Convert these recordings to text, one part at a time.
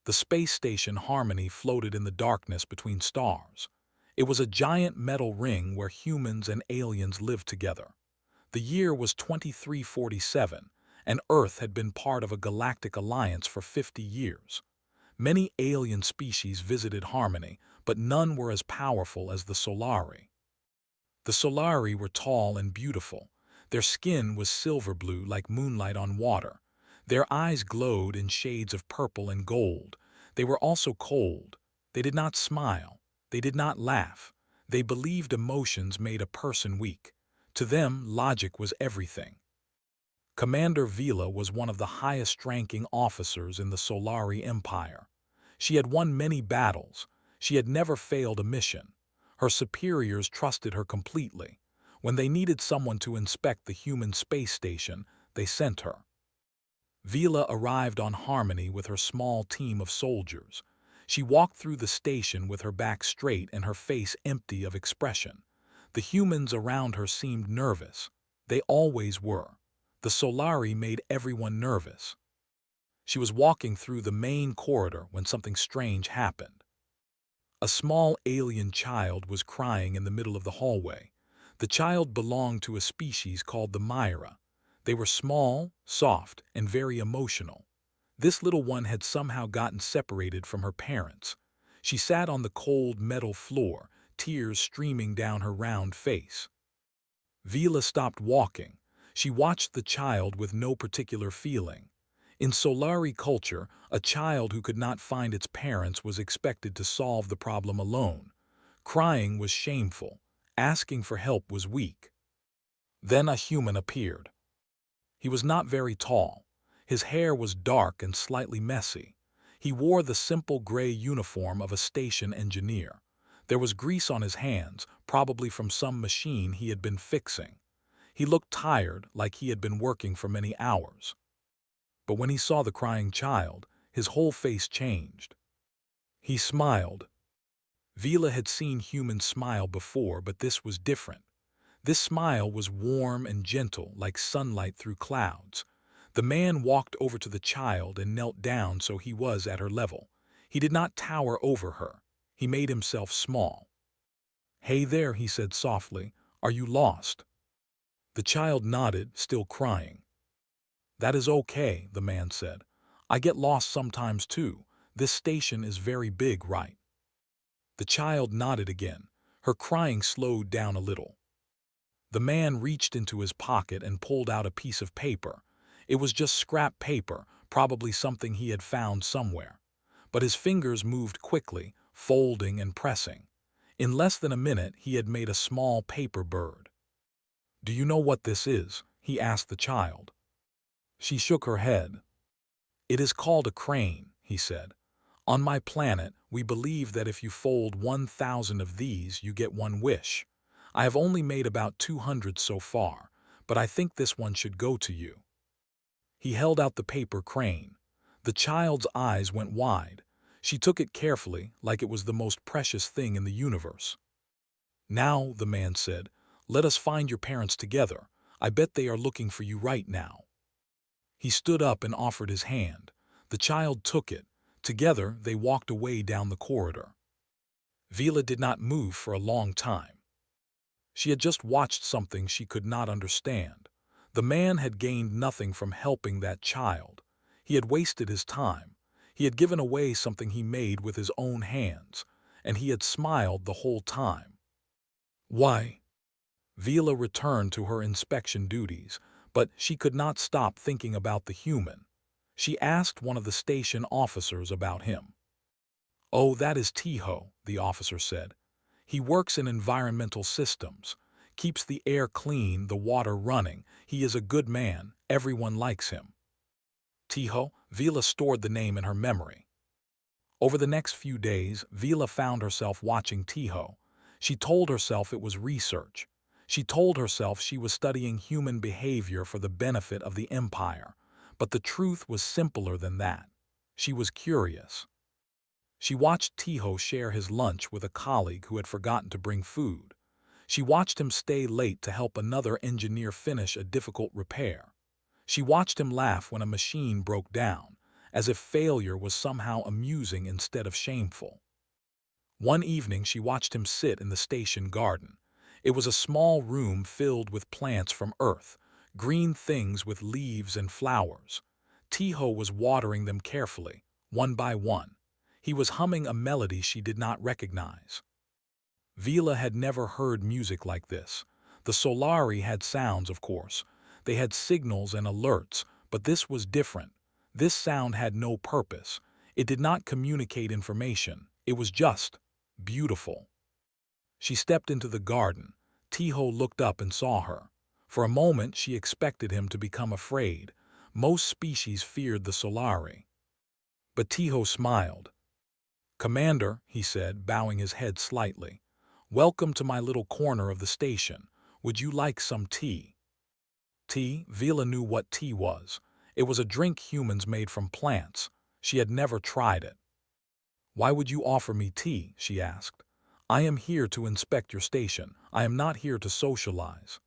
The space station Harmony floated in the darkness between stars. It was a giant metal ring where humans and aliens lived together. The year was 2347, and Earth had been part of a galactic alliance for 50 years. Many alien species visited Harmony, but none were as powerful as the Solari. The Solari were tall and beautiful. Their skin was silver blue like moonlight on water. Their eyes glowed in shades of purple and gold. They were also cold. They did not smile. They did not laugh. They believed emotions made a person weak. To them, logic was everything. Commander Vila was one of the highest-ranking officers in the Solari Empire. She had won many battles. She had never failed a mission. Her superiors trusted her completely. When they needed someone to inspect the human space station, they sent her. Vila arrived on Harmony with her small team of soldiers. She walked through the station with her back straight and her face empty of expression. The humans around her seemed nervous. They always were. The Solari made everyone nervous. She was walking through the main corridor when something strange happened. A small alien child was crying in the middle of the hallway. The child belonged to a species called the Myra. They were small, soft, and very emotional. This little one had somehow gotten separated from her parents. She sat on the cold metal floor, tears streaming down her round face. Vila stopped walking. She watched the child with no particular feeling. In Solari culture, a child who could not find its parents was expected to solve the problem alone. Crying was shameful. Asking for help was weak. Then a human appeared. He was not very tall. His hair was dark and slightly messy. He wore the simple gray uniform of a station engineer. There was grease on his hands, probably from some machine he had been fixing. He looked tired, like he had been working for many hours. But when he saw the crying child, his whole face changed. He smiled. Vila had seen humans smile before, but this was different. This smile was warm and gentle, like sunlight through clouds. The man walked over to the child and knelt down so he was at her level. He did not tower over her. He made himself small. "Hey there," he said softly. "Are you lost?" The child nodded, still crying. "That is okay," the man said. "I get lost sometimes too. This station is very big, right?" The child nodded again. Her crying slowed down a little. The man reached into his pocket and pulled out a piece of paper. It was just scrap paper, probably something he had found somewhere. But his fingers moved quickly, folding and pressing. In less than a minute, he had made a small paper bird. "Do you know what this is?" he asked the child. She shook her head. "It is called a crane," he said. "On my planet, we believe that if you fold 1,000 of these, you get one wish. I have only made about 200 so far, but I think this one should go to you." He held out the paper crane. The child's eyes went wide. She took it carefully, like it was the most precious thing in the universe. "Now," the man said, "let us find your parents together. I bet they are looking for you right now." He stood up and offered his hand. The child took it. Together, they walked away down the corridor. Vila did not move for a long time. She had just watched something she could not understand. The man had gained nothing from helping that child. He had wasted his time. He had given away something he made with his own hands, and he had smiled the whole time. Why? Vila returned to her inspection duties, but she could not stop thinking about the human. She asked one of the station officers about him. "Oh, that is Tiho," the officer said. "He works in environmental systems, keeps the air clean, the water running. He is a good man. Everyone likes him." Tiho, Vila stored the name in her memory. Over the next few days, Vila found herself watching Tiho. She told herself it was research. She told herself she was studying human behavior for the benefit of the Empire. But the truth was simpler than that. She was curious. She watched Tiho share his lunch with a colleague who had forgotten to bring food. She watched him stay late to help another engineer finish a difficult repair. She watched him laugh when a machine broke down, as if failure was somehow amusing instead of shameful. One evening she watched him sit in the station garden. It was a small room filled with plants from Earth, green things with leaves and flowers. Tiho was watering them carefully, one by one. He was humming a melody she did not recognize. Vila had never heard music like this. The Solari had sounds, of course. They had signals and alerts, but this was different. This sound had no purpose. It did not communicate information. It was just beautiful. She stepped into the garden. Tiho looked up and saw her. For a moment she expected him to become afraid. Most species feared the Solari. But Tiho smiled. "Commander," he said, bowing his head slightly, "welcome to my little corner of the station. Would you like some tea?" Tea? Vila knew what tea was. It was a drink humans made from plants. She had never tried it. "Why would you offer me tea?" she asked. "I am here to inspect your station. I am not here to socialize."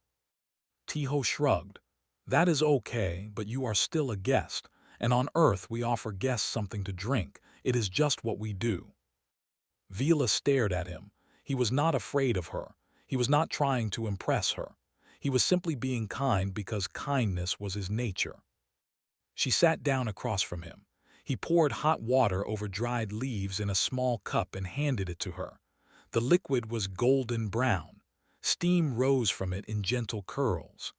Tiho shrugged. "That is okay, but you are still a guest, and on Earth we offer guests something to drink. It is just what we do." Vila stared at him. He was not afraid of her. He was not trying to impress her. He was simply being kind because kindness was his nature. She sat down across from him. He poured hot water over dried leaves in a small cup and handed it to her. The liquid was golden brown. Steam rose from it in gentle curls.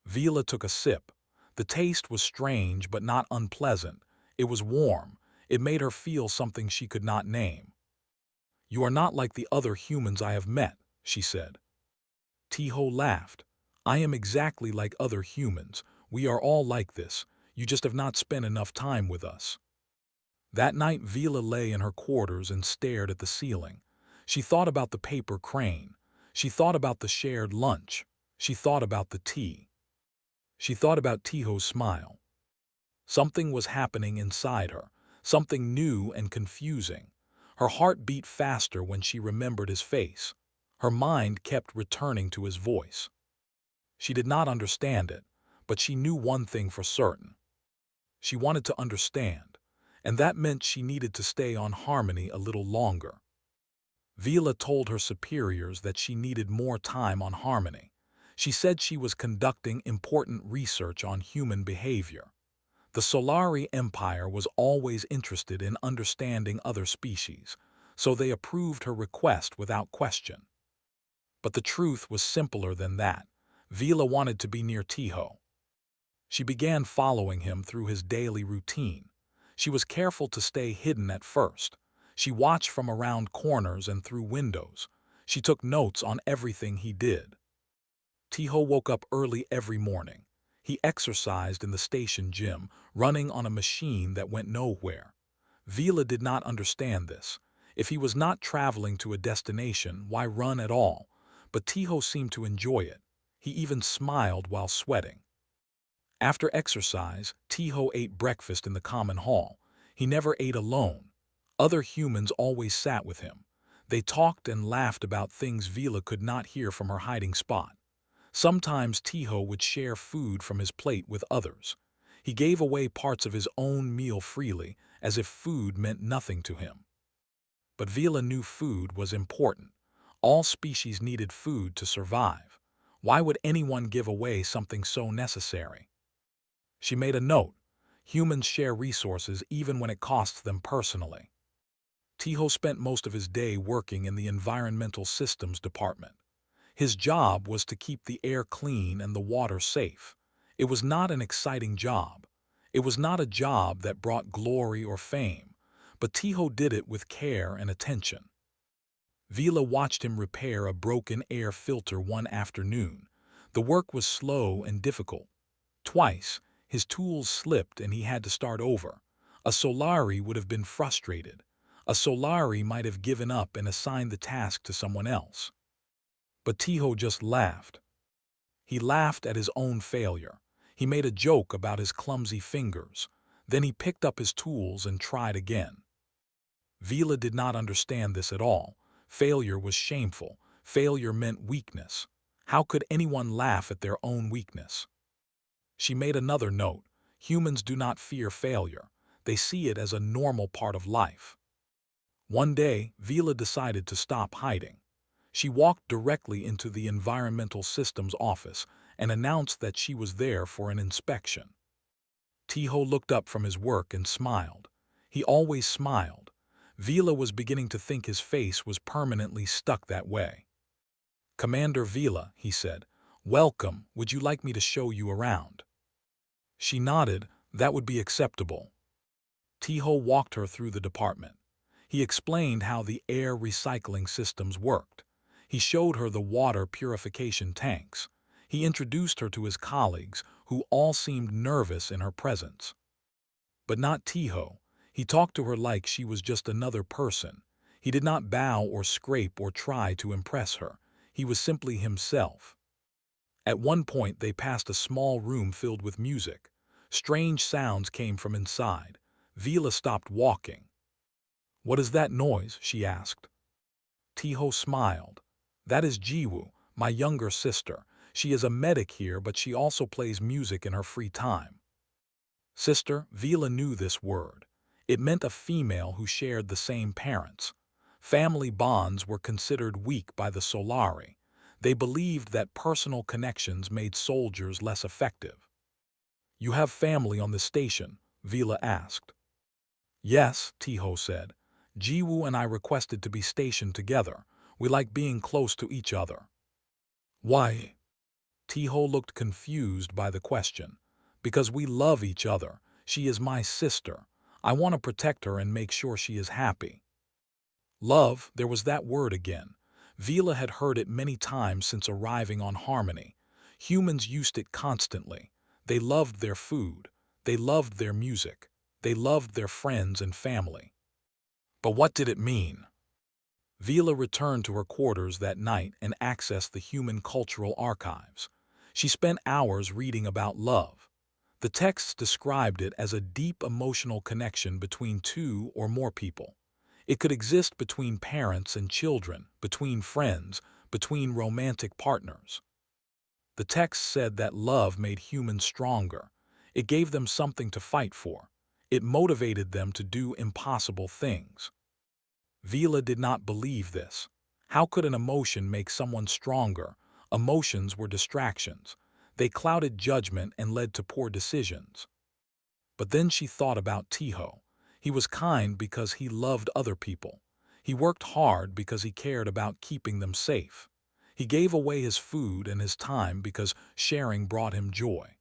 Vila took a sip. The taste was strange but not unpleasant. It was warm. It made her feel something she could not name. "You are not like the other humans I have met," she said. Tiho laughed. "I am exactly like other humans. We are all like this. You just have not spent enough time with us." That night Vila lay in her quarters and stared at the ceiling. She thought about the paper crane. She thought about the shared lunch. She thought about the tea. She thought about Tiho's smile. Something was happening inside her, something new and confusing. Her heart beat faster when she remembered his face. Her mind kept returning to his voice. She did not understand it, but she knew one thing for certain. She wanted to understand, and that meant she needed to stay on Harmony a little longer. Vila told her superiors that she needed more time on Harmony. She said she was conducting important research on human behavior. The Solari Empire was always interested in understanding other species, so they approved her request without question. But the truth was simpler than that. Vila wanted to be near Tiho. She began following him through his daily routine. She was careful to stay hidden at first. She watched from around corners and through windows. She took notes on everything he did. Tiho woke up early every morning. He exercised in the station gym, running on a machine that went nowhere. Vila did not understand this. If he was not traveling to a destination, why run at all? But Tiho seemed to enjoy it. He even smiled while sweating. After exercise, Tiho ate breakfast in the common hall. He never ate alone. Other humans always sat with him. They talked and laughed about things Vila could not hear from her hiding spot. Sometimes Tiho would share food from his plate with others. He gave away parts of his own meal freely, as if food meant nothing to him. But Vila knew food was important. All species needed food to survive. Why would anyone give away something so necessary? She made a note. Humans share resources even when it costs them personally. Tiho spent most of his day working in the Environmental Systems Department. His job was to keep the air clean and the water safe. It was not an exciting job. It was not a job that brought glory or fame, but Tiho did it with care and attention. Vila watched him repair a broken air filter one afternoon. The work was slow and difficult. Twice, his tools slipped and he had to start over. A Solari would have been frustrated. A Solari might have given up and assigned the task to someone else. But Tiho just laughed. He laughed at his own failure. He made a joke about his clumsy fingers. Then he picked up his tools and tried again. Vila did not understand this at all. Failure was shameful. Failure meant weakness. How could anyone laugh at their own weakness? She made another note. Humans do not fear failure. They see it as a normal part of life. One day, Vila decided to stop hiding. She walked directly into the Environmental Systems office and announced that she was there for an inspection. Tiho looked up from his work and smiled. He always smiled. Vila was beginning to think his face was permanently stuck that way. "Commander Vila," he said, "welcome. Would you like me to show you around?" She nodded. That would be acceptable. Tiho walked her through the department. He explained how the air recycling systems worked. He showed her the water purification tanks. He introduced her to his colleagues, who all seemed nervous in her presence. But not Tiho. He talked to her like she was just another person. He did not bow or scrape or try to impress her. He was simply himself. At one point they passed a small room filled with music. Strange sounds came from inside. Vila stopped walking. "What is that noise?" she asked. Tiho smiled. "That is Jiwoo, my younger sister. She is a medic here, but she also plays music in her free time." Sister, Vila knew this word. It meant a female who shared the same parents. Family bonds were considered weak by the Solari. They believed that personal connections made soldiers less effective. "You have family on the station?" Vila asked. "Yes," Tiho said. "Jiwoo and I requested to be stationed together. We like being close to each other." "Why?" Tiho looked confused by the question. "Because we love each other. She is my sister. I want to protect her and make sure she is happy." Love, there was that word again. Vila had heard it many times since arriving on Harmony. Humans used it constantly. They loved their food. They loved their music. They loved their friends and family. But what did it mean? Vila returned to her quarters that night and accessed the human cultural archives. She spent hours reading about love. The texts described it as a deep emotional connection between two or more people. It could exist between parents and children, between friends, between romantic partners. The text said that love made humans stronger. It gave them something to fight for. It motivated them to do impossible things. Vila did not believe this. How could an emotion make someone stronger? Emotions were distractions. They clouded judgment and led to poor decisions. But then she thought about Tiho. He was kind because he loved other people. He worked hard because he cared about keeping them safe. He gave away his food and his time because sharing brought him joy.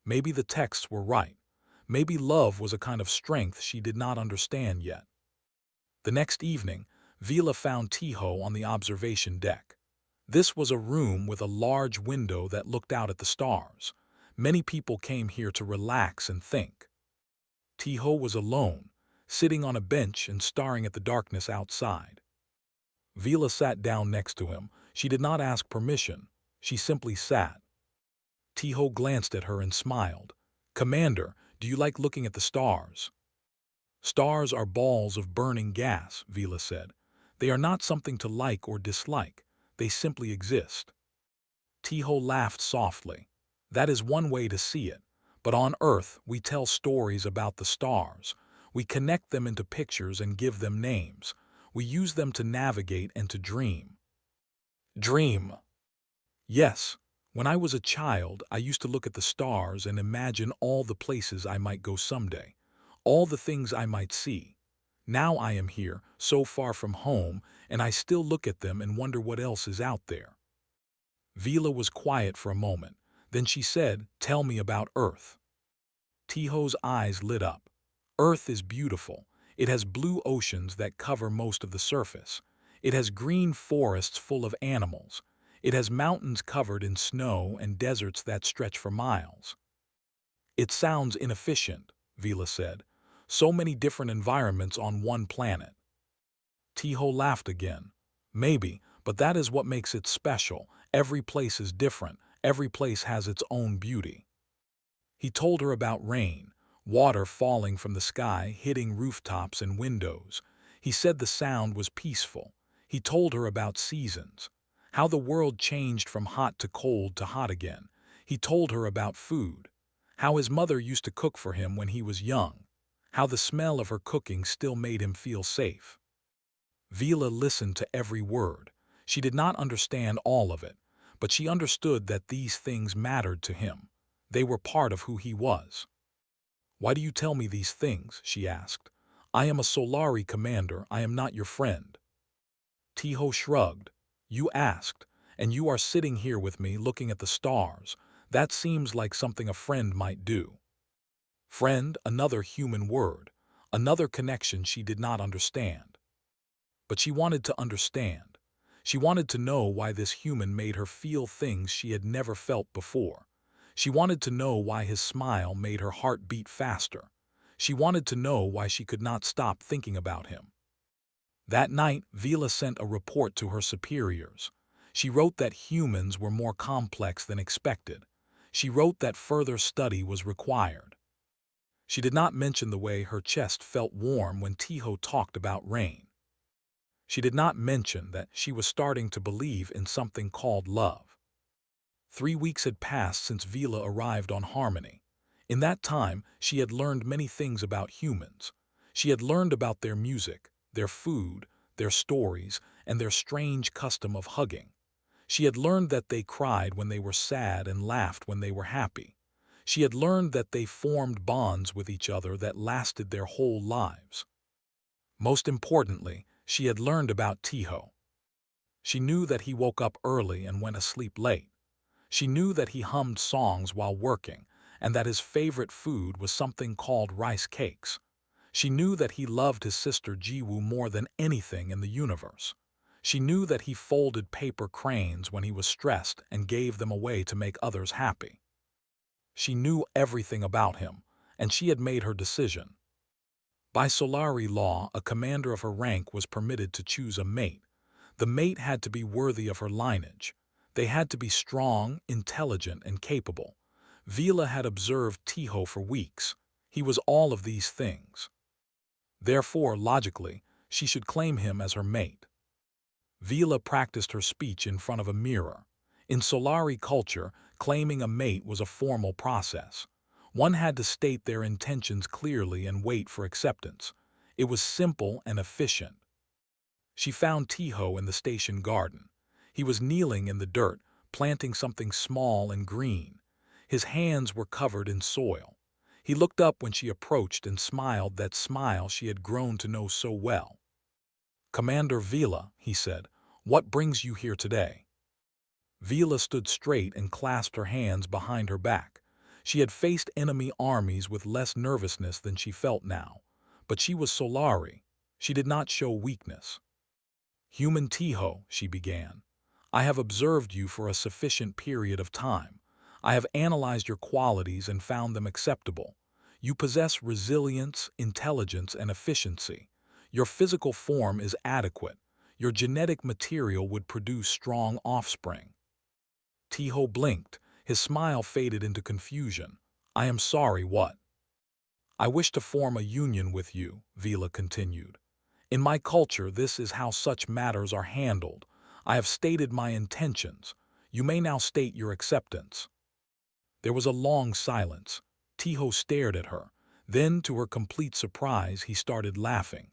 Maybe the texts were right. Maybe love was a kind of strength she did not understand yet. The next evening, Vila found Tiho on the observation deck. This was a room with a large window that looked out at the stars. Many people came here to relax and think. Tiho was alone, sitting on a bench and staring at the darkness outside. Vila sat down next to him. She did not ask permission. She simply sat. Tiho glanced at her and smiled. "Commander, do you like looking at the stars?" "Stars are balls of burning gas," Vila said. "They are not something to like or dislike. They simply exist." Tiho laughed softly. "That is one way to see it. But on Earth, we tell stories about the stars. We connect them into pictures and give them names. We use them to navigate and to dream." Dream. Yes. When I was a child, I used to look at the stars and imagine all the places I might go someday, all the things I might see. Now I am here, so far from home, and I still look at them and wonder what else is out there. Vila was quiet for a moment. Then she said, "Tell me about Earth." Tiho's eyes lit up. "Earth is beautiful. It has blue oceans that cover most of the surface. It has green forests full of animals. It has mountains covered in snow and deserts that stretch for miles." "It sounds inefficient," Vila said. "So many different environments on one planet." Tiho laughed again. "Maybe, but that is what makes it special. Every place is different. Every place has its own beauty." He told her about rain, water falling from the sky, hitting rooftops and windows. He said the sound was peaceful. He told her about seasons, how the world changed from hot to cold to hot again. He told her about food, how his mother used to cook for him when he was young, how the smell of her cooking still made him feel safe. Vila listened to every word. She did not understand all of it, but she understood that these things mattered to him. They were part of who he was. "Why do you tell me these things?" she asked. "I am a Solari commander, I am not your friend." Tiho shrugged. "You asked, and you are sitting here with me looking at the stars. That seems like something a friend might do." Friend, another human word, another connection she did not understand. But she wanted to understand. She wanted to know why this human made her feel things she had never felt before. She wanted to know why his smile made her heart beat faster. She wanted to know why she could not stop thinking about him. That night, Vila sent a report to her superiors. She wrote that humans were more complex than expected. She wrote that further study was required. She did not mention the way her chest felt warm when Tiho talked about rain. She did not mention that she was starting to believe in something called love. 3 weeks had passed since Vila arrived on Harmony. In that time, she had learned many things about humans. She had learned about their music, their food, their stories, and their strange custom of hugging. She had learned that they cried when they were sad and laughed when they were happy. She had learned that they formed bonds with each other that lasted their whole lives. Most importantly, she had learned about Tiho. She knew that he woke up early and went asleep late. She knew that he hummed songs while working, and that his favorite food was something called rice cakes. She knew that he loved his sister Jiwoo more than anything in the universe. She knew that he folded paper cranes when he was stressed and gave them away to make others happy. She knew everything about him, and she had made her decision. By Solari law, a commander of her rank was permitted to choose a mate. The mate had to be worthy of her lineage. They had to be strong, intelligent, and capable. Vila had observed Tiho for weeks. He was all of these things. Therefore, logically, she should claim him as her mate. Vila practiced her speech in front of a mirror. In Solari culture, claiming a mate was a formal process. One had to state their intentions clearly and wait for acceptance. It was simple and efficient. She found Tiho in the station garden. He was kneeling in the dirt, planting something small and green. His hands were covered in soil. He looked up when she approached and smiled that smile she had grown to know so well. "Commander Vila," he said, "what brings you here today?" Vila stood straight and clasped her hands behind her back. She had faced enemy armies with less nervousness than she felt now. But she was Solari. She did not show weakness. "Human Tiho," she began, "I have observed you for a sufficient period of time. I have analyzed your qualities and found them acceptable. You possess resilience, intelligence, and efficiency. Your physical form is adequate. Your genetic material would produce strong offspring." Tiho blinked. His smile faded into confusion. "I am sorry, what?" "I wish to form a union with you," Vila continued. "In my culture, this is how such matters are handled. I have stated my intentions. You may now state your acceptance." There was a long silence. Tiho stared at her. Then, to her complete surprise, he started laughing.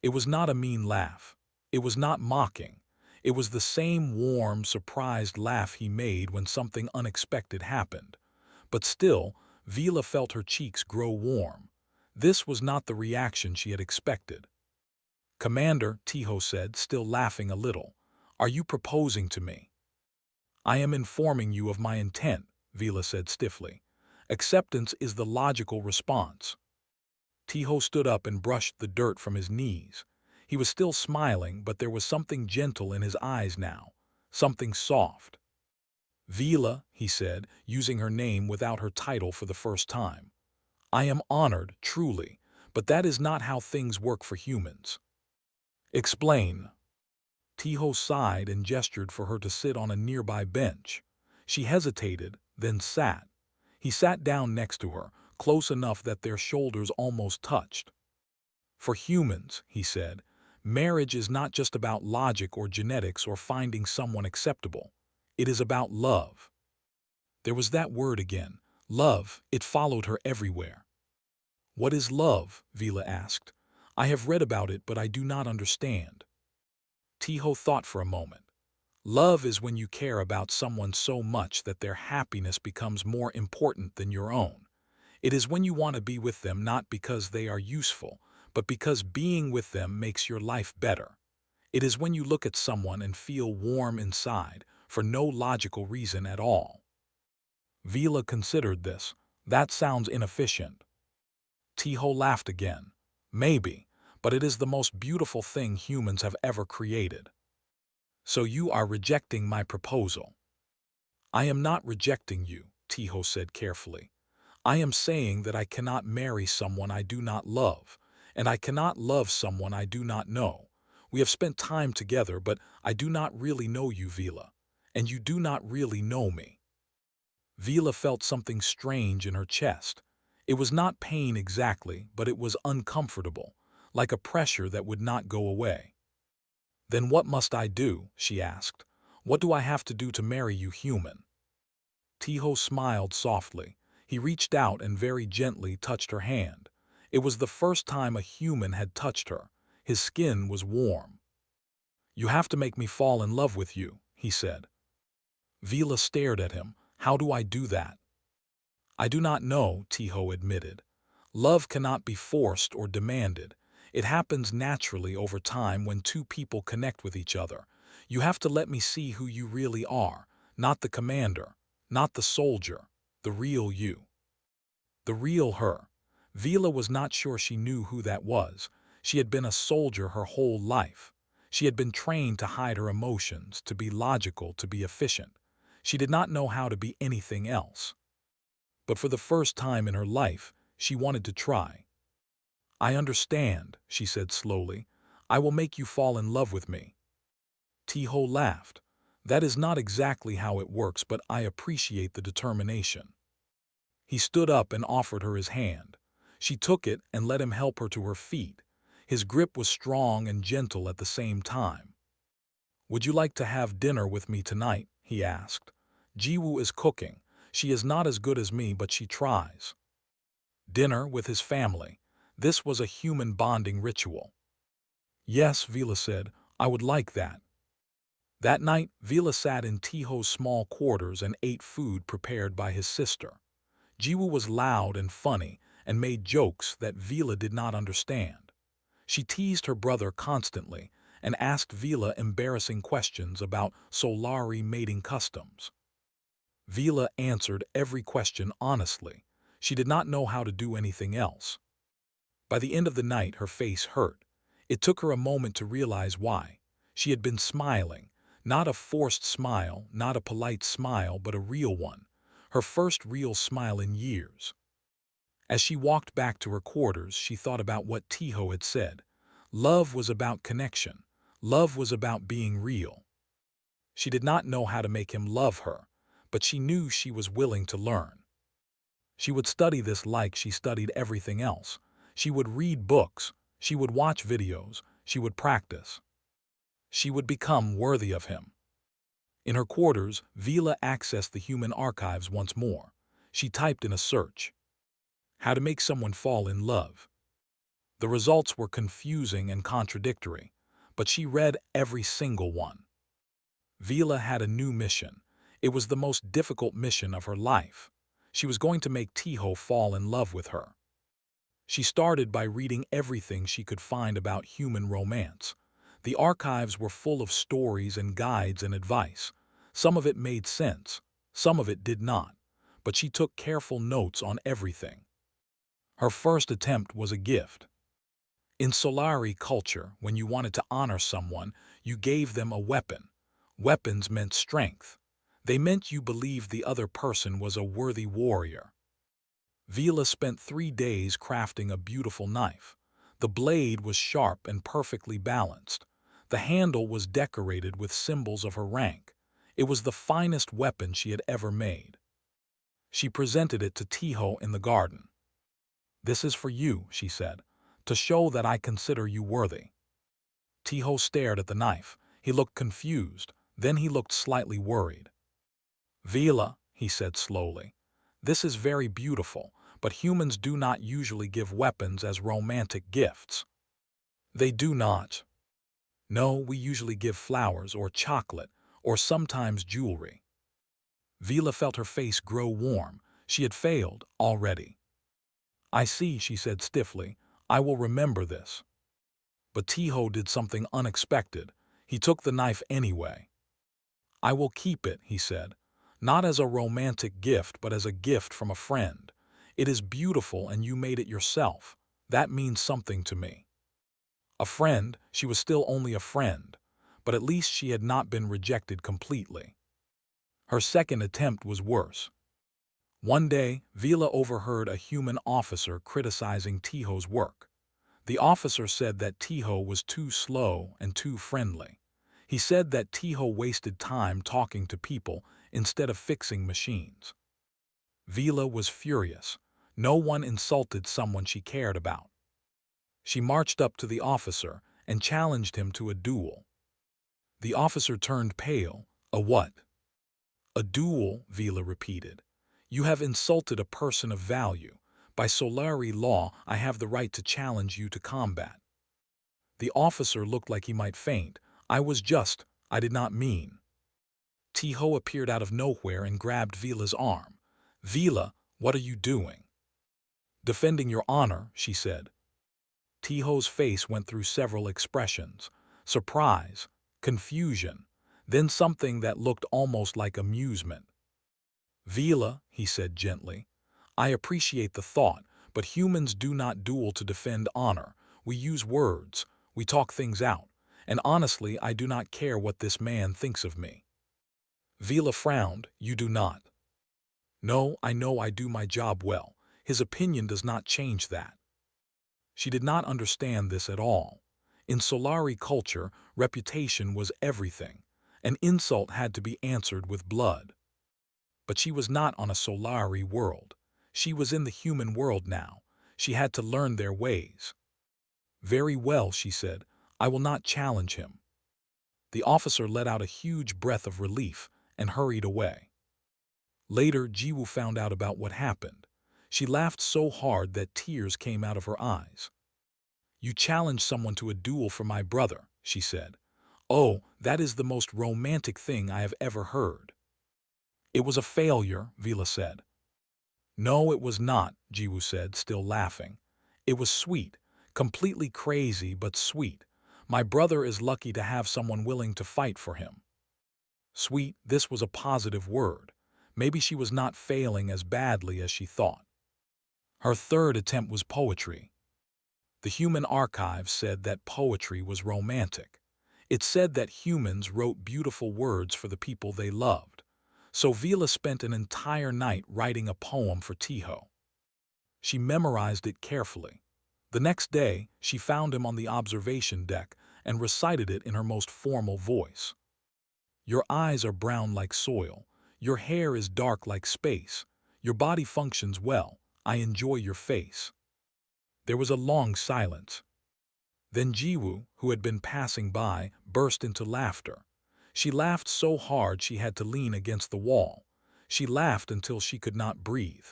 It was not a mean laugh. It was not mocking. It was the same warm, surprised laugh he made when something unexpected happened. But still, Vila felt her cheeks grow warm. This was not the reaction she had expected. "Commander," Tiho said, still laughing a little, "are you proposing to me?" "I am informing you of my intent," Vila said stiffly. "Acceptance is the logical response." Tiho stood up and brushed the dirt from his knees. He was still smiling, but there was something gentle in his eyes now, something soft. "Vila," he said, using her name without her title for the first time. "I am honored, truly, but that is not how things work for humans." "Explain." Tiho sighed and gestured for her to sit on a nearby bench. She hesitated, then sat. He sat down next to her, close enough that their shoulders almost touched. "For humans," he said, "marriage is not just about logic or genetics or finding someone acceptable. It is about love." There was that word again. Love, it followed her everywhere. "What is love?" Vila asked. "I have read about it, but I do not understand." Tiho thought for a moment. Love is when you care about someone so much that their happiness becomes more important than your own. It is when you want to be with them not because they are useful, but because being with them makes your life better. It is when you look at someone and feel warm inside, for no logical reason at all. Vila considered this. That sounds inefficient. Tiho laughed again. Maybe, but it is the most beautiful thing humans have ever created. So you are rejecting my proposal. I am not rejecting you, Tiho said carefully. I am saying that I cannot marry someone I do not love, and I cannot love someone I do not know. We have spent time together, but I do not really know you, Vila, and you do not really know me. Vila felt something strange in her chest. It was not pain exactly, but it was uncomfortable, like a pressure that would not go away. Then what must I do? She asked. What do I have to do to marry you, human? Tiho smiled softly. He reached out and very gently touched her hand. It was the first time a human had touched her. His skin was warm. You have to make me fall in love with you, he said. Vila stared at him. How do I do that? I do not know, Tiho admitted. Love cannot be forced or demanded. It happens naturally over time when two people connect with each other. You have to let me see who you really are, not the commander, not the soldier, the real you. The real her. Vila was not sure she knew who that was. She had been a soldier her whole life. She had been trained to hide her emotions, to be logical, to be efficient. She did not know how to be anything else. But for the first time in her life, she wanted to try. I understand, she said slowly. I will make you fall in love with me. Tiho laughed. That is not exactly how it works, but I appreciate the determination. He stood up and offered her his hand. She took it and let him help her to her feet. His grip was strong and gentle at the same time. Would you like to have dinner with me tonight? He asked. Jiwoo is cooking. She is not as good as me, but she tries. Dinner with his family. This was a human bonding ritual. Yes, Vila said, I would like that. That night, Vila sat in Tiho's small quarters and ate food prepared by his sister. Jiwoo was loud and funny and made jokes that Vila did not understand. She teased her brother constantly and asked Vila embarrassing questions about Solari mating customs. Vila answered every question honestly. She did not know how to do anything else. By the end of the night, her face hurt. It took her a moment to realize why. She had been smiling, not a forced smile, not a polite smile, but a real one. Her first real smile in years. As she walked back to her quarters, she thought about what Tiho had said. Love was about connection. Love was about being real. She did not know how to make him love her, but she knew she was willing to learn. She would study this like she studied everything else. She would read books. She would watch videos. She would practice. She would become worthy of him. In her quarters, Vila accessed the human archives once more. She typed in a search. How to make someone fall in love. The results were confusing and contradictory, but she read every single one. Vila had a new mission. It was the most difficult mission of her life. She was going to make Tiho fall in love with her. She started by reading everything she could find about human romance. The archives were full of stories and guides and advice. Some of it made sense, some of it did not, but she took careful notes on everything. Her first attempt was a gift. In Solari culture, when you wanted to honor someone, you gave them a weapon. Weapons meant strength. They meant you believed the other person was a worthy warrior. Vila spent 3 days crafting a beautiful knife. The blade was sharp and perfectly balanced. The handle was decorated with symbols of her rank. It was the finest weapon she had ever made. She presented it to Tiho in the garden. This is for you, she said, to show that I consider you worthy. Tiho stared at the knife. He looked confused, then he looked slightly worried. Vila, he said slowly, this is very beautiful, but humans do not usually give weapons as romantic gifts. They do not. No, we usually give flowers or chocolate, or sometimes jewelry. Vila felt her face grow warm. She had failed already. I see, she said stiffly. I will remember this. But Tiho did something unexpected. He took the knife anyway. I will keep it, he said. Not as a romantic gift, but as a gift from a friend. It is beautiful and you made it yourself. That means something to me. A friend, she was still only a friend, but at least she had not been rejected completely. Her second attempt was worse. One day, Vila overheard a human officer criticizing Tiho's work. The officer said that Tiho was too slow and too friendly. He said that Tiho wasted time talking to people instead of fixing machines. Vila was furious. No one insulted someone she cared about. She marched up to the officer and challenged him to a duel. The officer turned pale. A what? A duel, Vila repeated. You have insulted a person of value. By Solari law, I have the right to challenge you to combat. The officer looked like he might faint. I did not mean. Tiho appeared out of nowhere and grabbed Vila's arm. Vila, what are you doing? Defending your honor, she said. Tiho's face went through several expressions. Surprise, confusion, then something that looked almost like amusement. Vila, he said gently, I appreciate the thought, but humans do not duel to defend honor. We use words, we talk things out, and honestly, I do not care what this man thinks of me. Vila frowned. You do not. No, I know I do my job well. His opinion does not change that. She did not understand this at all. In Solari culture, reputation was everything. An insult had to be answered with blood. But she was not on a Solari world. She was in the human world now. She had to learn their ways. Very well, she said. I will not challenge him. The officer let out a huge breath of relief and hurried away. Later, Jiwoo found out about what happened. She laughed so hard that tears came out of her eyes. You challenged someone to a duel for my brother, she said. Oh, that is the most romantic thing I have ever heard. It was a failure, Vila said. No, it was not, Jiwoo said, still laughing. It was sweet, completely crazy but sweet. My brother is lucky to have someone willing to fight for him. Sweet, this was a positive word. Maybe she was not failing as badly as she thought. Her third attempt was poetry. The Human Archive said that poetry was romantic. It said that humans wrote beautiful words for the people they loved. So Vila spent an entire night writing a poem for Tiho. She memorized it carefully. The next day, she found him on the observation deck and recited it in her most formal voice. Your eyes are brown like soil. Your hair is dark like space. Your body functions well. I enjoy your face. There was a long silence. Then Jiwoo, who had been passing by, burst into laughter. She laughed so hard she had to lean against the wall. She laughed until she could not breathe.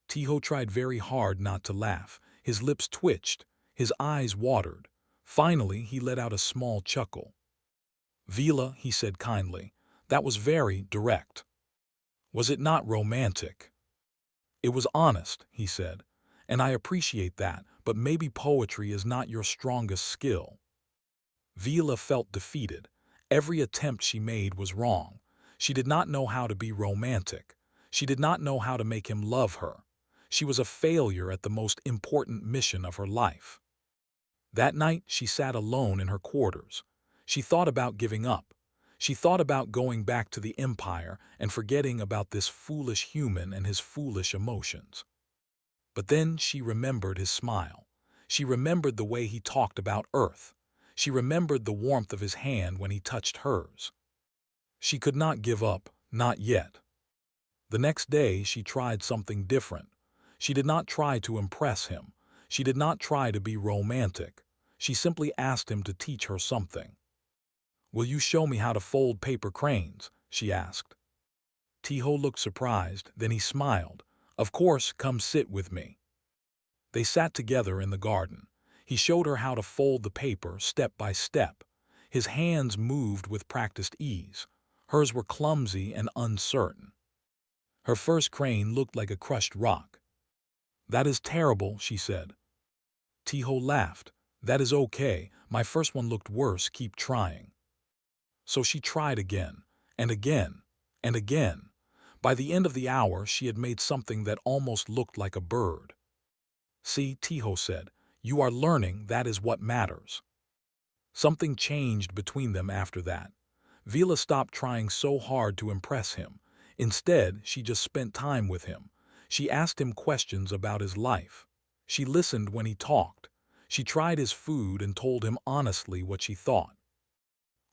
Tiho tried very hard not to laugh. His lips twitched. His eyes watered. Finally, he let out a small chuckle. Vila, he said kindly, that was very direct. Was it not romantic? It was honest, he said, and I appreciate that, but maybe poetry is not your strongest skill. Vila felt defeated. Every attempt she made was wrong. She did not know how to be romantic. She did not know how to make him love her. She was a failure at the most important mission of her life. That night, she sat alone in her quarters. She thought about giving up. She thought about going back to the Empire and forgetting about this foolish human and his foolish emotions. But then she remembered his smile. She remembered the way he talked about Earth. She remembered the warmth of his hand when he touched hers. She could not give up, not yet. The next day, she tried something different. She did not try to impress him. She did not try to be romantic. She simply asked him to teach her something. Will you show me how to fold paper cranes? She asked. Tiho looked surprised, then he smiled. Of course, come sit with me. They sat together in the garden. He showed her how to fold the paper step by step. His hands moved with practiced ease. Hers were clumsy and uncertain. Her first crane looked like a crushed rock. "That is terrible," she said. Tiho laughed. "That is okay. My first one looked worse. Keep trying." So she tried again, and again, and again. By the end of the hour, she had made something that almost looked like a bird. "See," Tiho said, "you are learning. That is what matters." Something changed between them after that. Vila stopped trying so hard to impress him. Instead, she just spent time with him. She asked him questions about his life. She listened when he talked. She tried his food and told him honestly what she thought.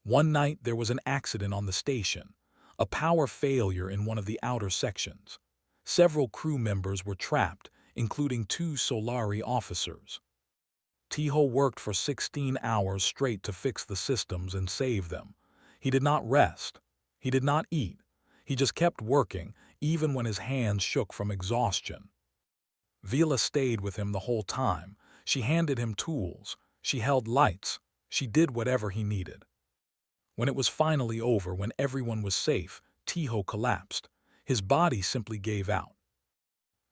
One night there was an accident on the station, a power failure in one of the outer sections. Several crew members were trapped, including 2 Solari officers. Tiho worked for 16 hours straight to fix the systems and save them. He did not rest. He did not eat. He just kept working, even when his hands shook from exhaustion. Vila stayed with him the whole time. She handed him tools. She held lights. She did whatever he needed. When it was finally over, when everyone was safe, Tiho collapsed. His body simply gave out.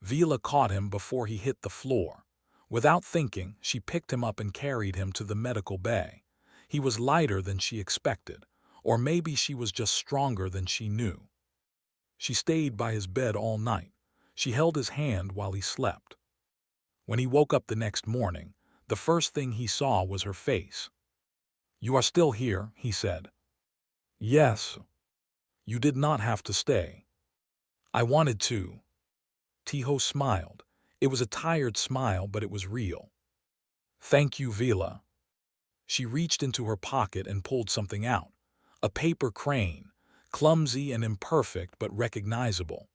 Vila caught him before he hit the floor. Without thinking, she picked him up and carried him to the medical bay. He was lighter than she expected, or maybe she was just stronger than she knew. She stayed by his bed all night. She held his hand while he slept. When he woke up the next morning, the first thing he saw was her face. "You are still here," he said. "Yes." "You did not have to stay." "I wanted to." Tiho smiled. It was a tired smile, but it was real. "Thank you, Vila." She reached into her pocket and pulled something out. A paper crane, clumsy and imperfect but recognizable.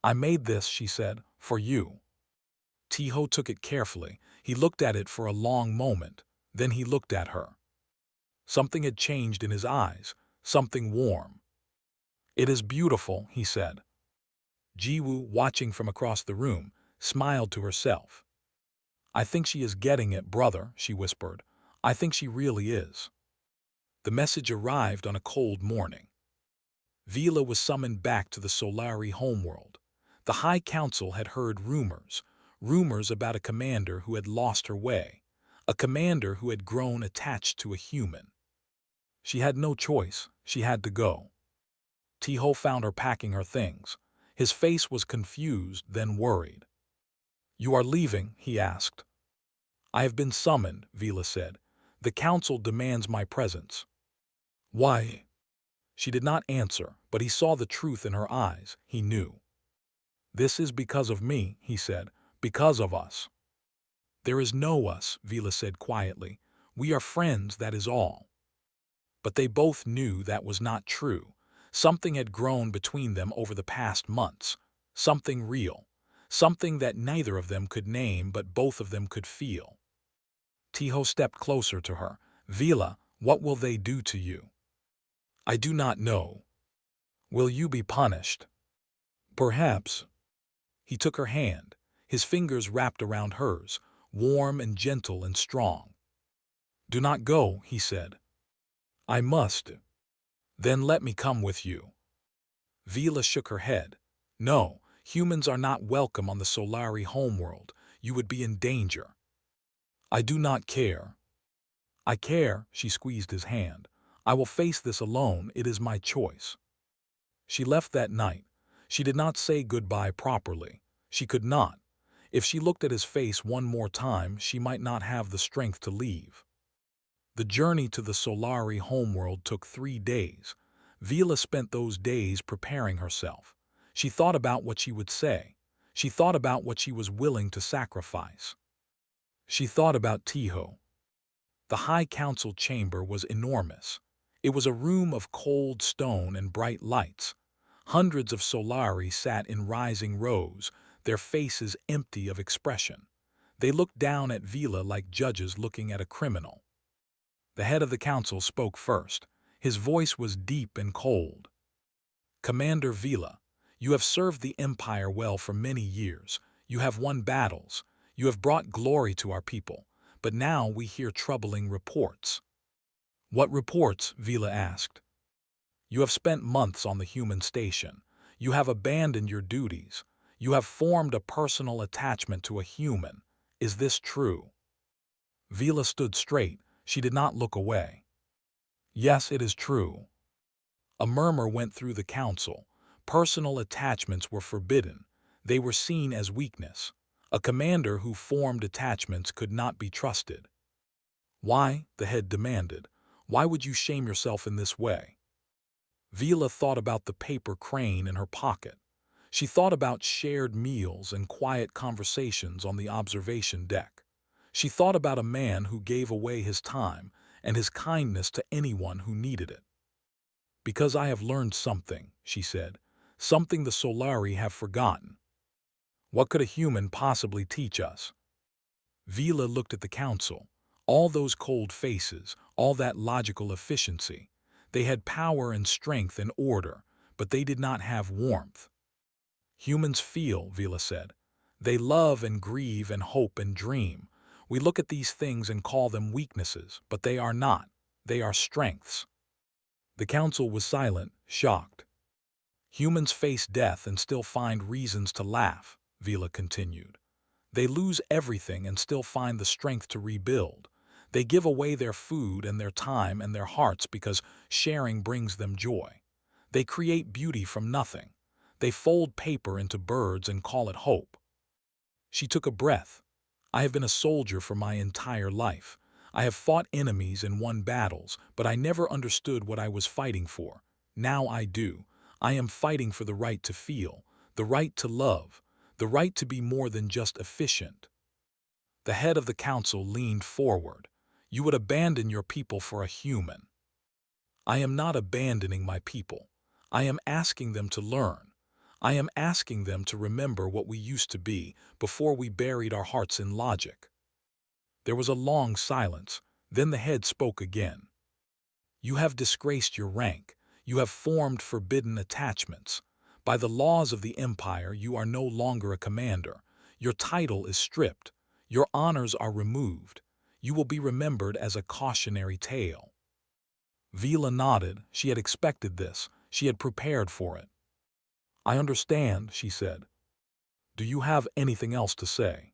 "I made this," she said, "for you." Tiho took it carefully. He looked at it for a long moment. Then he looked at her. Something had changed in his eyes, something warm. "It is beautiful," he said. Jiwoo, watching from across the room, smiled to herself. "I think she is getting it, brother," she whispered. "I think she really is." The message arrived on a cold morning. Vila was summoned back to the Solari homeworld. The High Council had heard rumors about a commander who had lost her way, a commander who had grown attached to a human. She had no choice. She had to go. Tiho found her packing her things. His face was confused, then worried. "You are leaving?" he asked. "I have been summoned," Vila said. "The council demands my presence." "Why?" She did not answer, but he saw the truth in her eyes. He knew. "This is because of me," he said. "Because of us." "There is no us," Vila said quietly. "We are friends, that is all." But they both knew that was not true. Something had grown between them over the past months. Something real. Something that neither of them could name but both of them could feel. Tiho stepped closer to her. "Vila, what will they do to you?" "I do not know." "Will you be punished?" "Perhaps." He took her hand. His fingers wrapped around hers, warm and gentle and strong. "Do not go," he said. "I must." "Then let me come with you." Vila shook her head. "No, humans are not welcome on the Solari homeworld. You would be in danger." "I do not care." "I care," she squeezed his hand. "I will face this alone. It is my choice." She left that night. She did not say goodbye properly. She could not. If she looked at his face one more time, she might not have the strength to leave. The journey to the Solari homeworld took 3 days. Vila spent those days preparing herself. She thought about what she would say. She thought about what she was willing to sacrifice. She thought about Tiho. The High Council chamber was enormous. It was a room of cold stone and bright lights. Hundreds of Solari sat in rising rows, their faces empty of expression. They looked down at Vila like judges looking at a criminal. The head of the council spoke first. His voice was deep and cold. "Commander Vila, You have served the Empire well for many years. You have won battles. You have brought glory to our people. But now we hear troubling reports." "What reports?" Vila asked. "You have spent months on the human station. You have abandoned your duties. You have formed a personal attachment to a human. Is this true?" Vila stood straight. She did not look away. "Yes, it is true." A murmur went through the council. Personal attachments were forbidden. They were seen as weakness. A commander who formed attachments could not be trusted. "Why?" the head demanded. "Why would you shame yourself in this way?" Vila thought about the paper crane in her pocket. She thought about shared meals and quiet conversations on the observation deck. She thought about a man who gave away his time and his kindness to anyone who needed it. "Because I have learned something," she said, "something the Solari have forgotten." "What could a human possibly teach us?" Vila looked at the council. All those cold faces, all that logical efficiency. They had power and strength and order, but they did not have warmth. "Humans feel," Vila said. "They love and grieve and hope and dream. We look at these things and call them weaknesses, but they are not. They are strengths." The council was silent, shocked. "Humans face death and still find reasons to laugh," Vila continued. "They lose everything and still find the strength to rebuild. They give away their food and their time and their hearts because sharing brings them joy. They create beauty from nothing. They fold paper into birds and call it hope." She took a breath. "I have been a soldier for my entire life. I have fought enemies and won battles, but I never understood what I was fighting for. Now I do. I am fighting for the right to feel, the right to love, the right to be more than just efficient." The head of the council leaned forward. "You would abandon your people for a human." "I am not abandoning my people. I am asking them to learn. I am asking them to remember what we used to be before we buried our hearts in logic." There was a long silence. Then the head spoke again. "You have disgraced your rank. You have formed forbidden attachments. By the laws of the Empire, you are no longer a commander. Your title is stripped. Your honors are removed. You will be remembered as a cautionary tale." Vila nodded. She had expected this. She had prepared for it. "I understand," she said. "Do you have anything else to say?"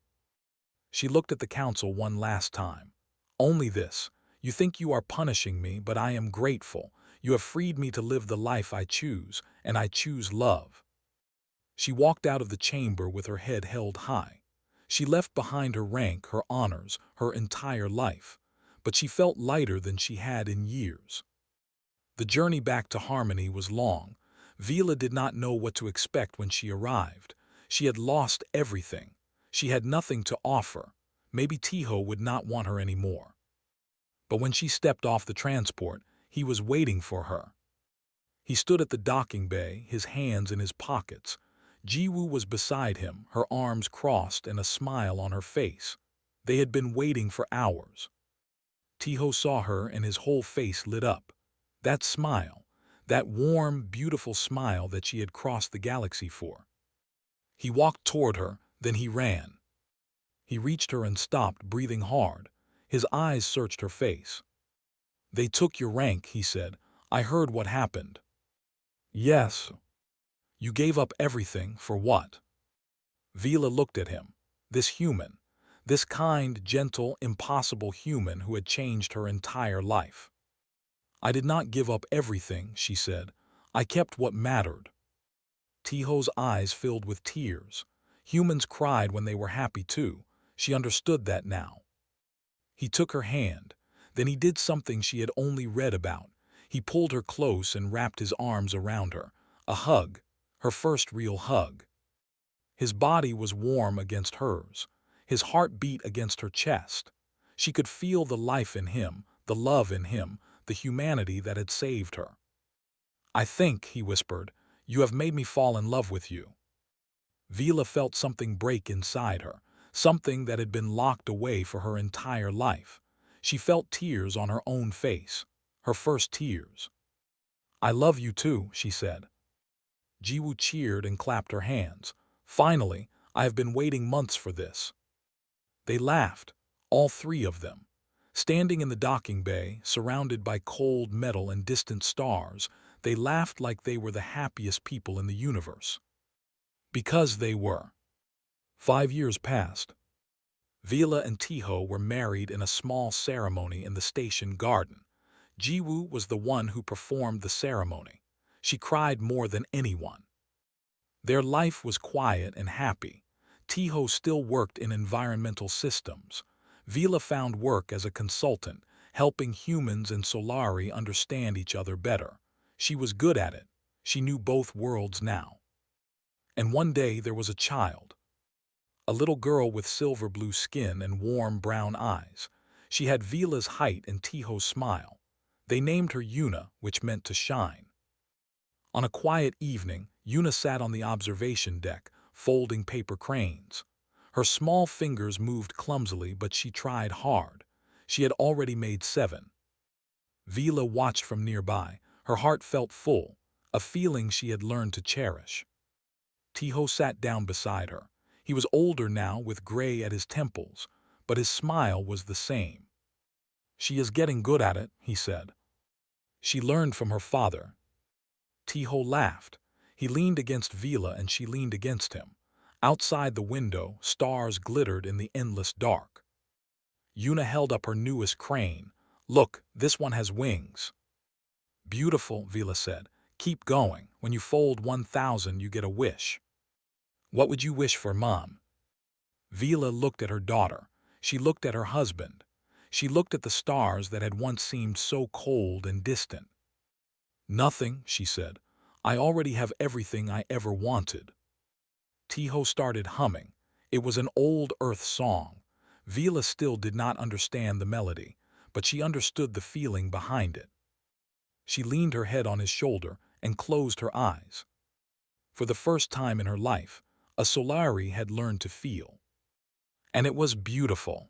She looked at the council one last time. "Only this. You think you are punishing me, but I am grateful. You have freed me to live the life I choose, and I choose love." She walked out of the chamber with her head held high. She left behind her rank, her honors, her entire life. But she felt lighter than she had in years. The journey back to Harmony was long. Vila did not know what to expect when she arrived. She had lost everything. She had nothing to offer. Maybe Tiho would not want her anymore. But when she stepped off the transport, he was waiting for her. He stood at the docking bay, his hands in his pockets. Jiwoo was beside him, her arms crossed and a smile on her face. They had been waiting for hours. Tiho saw her and his whole face lit up. That smile, that warm, beautiful smile that she had crossed the galaxy for. He walked toward her, then he ran. He reached her and stopped, breathing hard. His eyes searched her face. "They took your rank," he said. "I heard what happened." "Yes." "You gave up everything, for what?" Vila looked at him. This human. This kind, gentle, impossible human who had changed her entire life. "I did not give up everything," she said. "I kept what mattered." Tiho's eyes filled with tears. Humans cried when they were happy too. She understood that now. He took her hand. Then he did something she had only read about. He pulled her close and wrapped his arms around her. A hug. Her first real hug. His body was warm against hers. His heart beat against her chest. She could feel the life in him, the love in him, the humanity that had saved her. "I think," he whispered, "you have made me fall in love with you." Vila felt something break inside her, something that had been locked away for her entire life. She felt tears on her own face, her first tears. "I love you too," she said. Jiwoo cheered and clapped her hands. Finally, I have been waiting months for this. They laughed, all three of them. Standing in the docking bay, surrounded by cold metal and distant stars, they laughed like they were the happiest people in the universe. Because they were. 5 years passed. Vila and Tiho were married in a small ceremony in the station garden. Jiwoo was the one who performed the ceremony. She cried more than anyone. Their life was quiet and happy. Tiho still worked in environmental systems. Vila found work as a consultant, helping humans and Solari understand each other better. She was good at it. She knew both worlds now. And one day there was a child. A little girl with silver blue skin and warm brown eyes. She had Vila's height and Tiho's smile. They named her Yuna, which meant to shine. On a quiet evening, Yuna sat on the observation deck, folding paper cranes. Her small fingers moved clumsily, but she tried hard. She had already made 7. Vila watched from nearby. Her heart felt full, a feeling she had learned to cherish. Tiho sat down beside her. He was older now, with gray at his temples, but his smile was the same. She is getting good at it, he said. She learned from her father. Tiho laughed. He leaned against Vila and she leaned against him. Outside the window, stars glittered in the endless dark. Yuna held up her newest crane. Look, this one has wings. Beautiful, Vila said. Keep going. When you fold 1,000, you get a wish. What would you wish for, Mom? Vila looked at her daughter. She looked at her husband. She looked at the stars that had once seemed so cold and distant. Nothing, she said. I already have everything I ever wanted. Tiho started humming. It was an old Earth song. Vila still did not understand the melody, but she understood the feeling behind it. She leaned her head on his shoulder and closed her eyes. For the first time in her life, a Solari had learned to feel. And it was beautiful.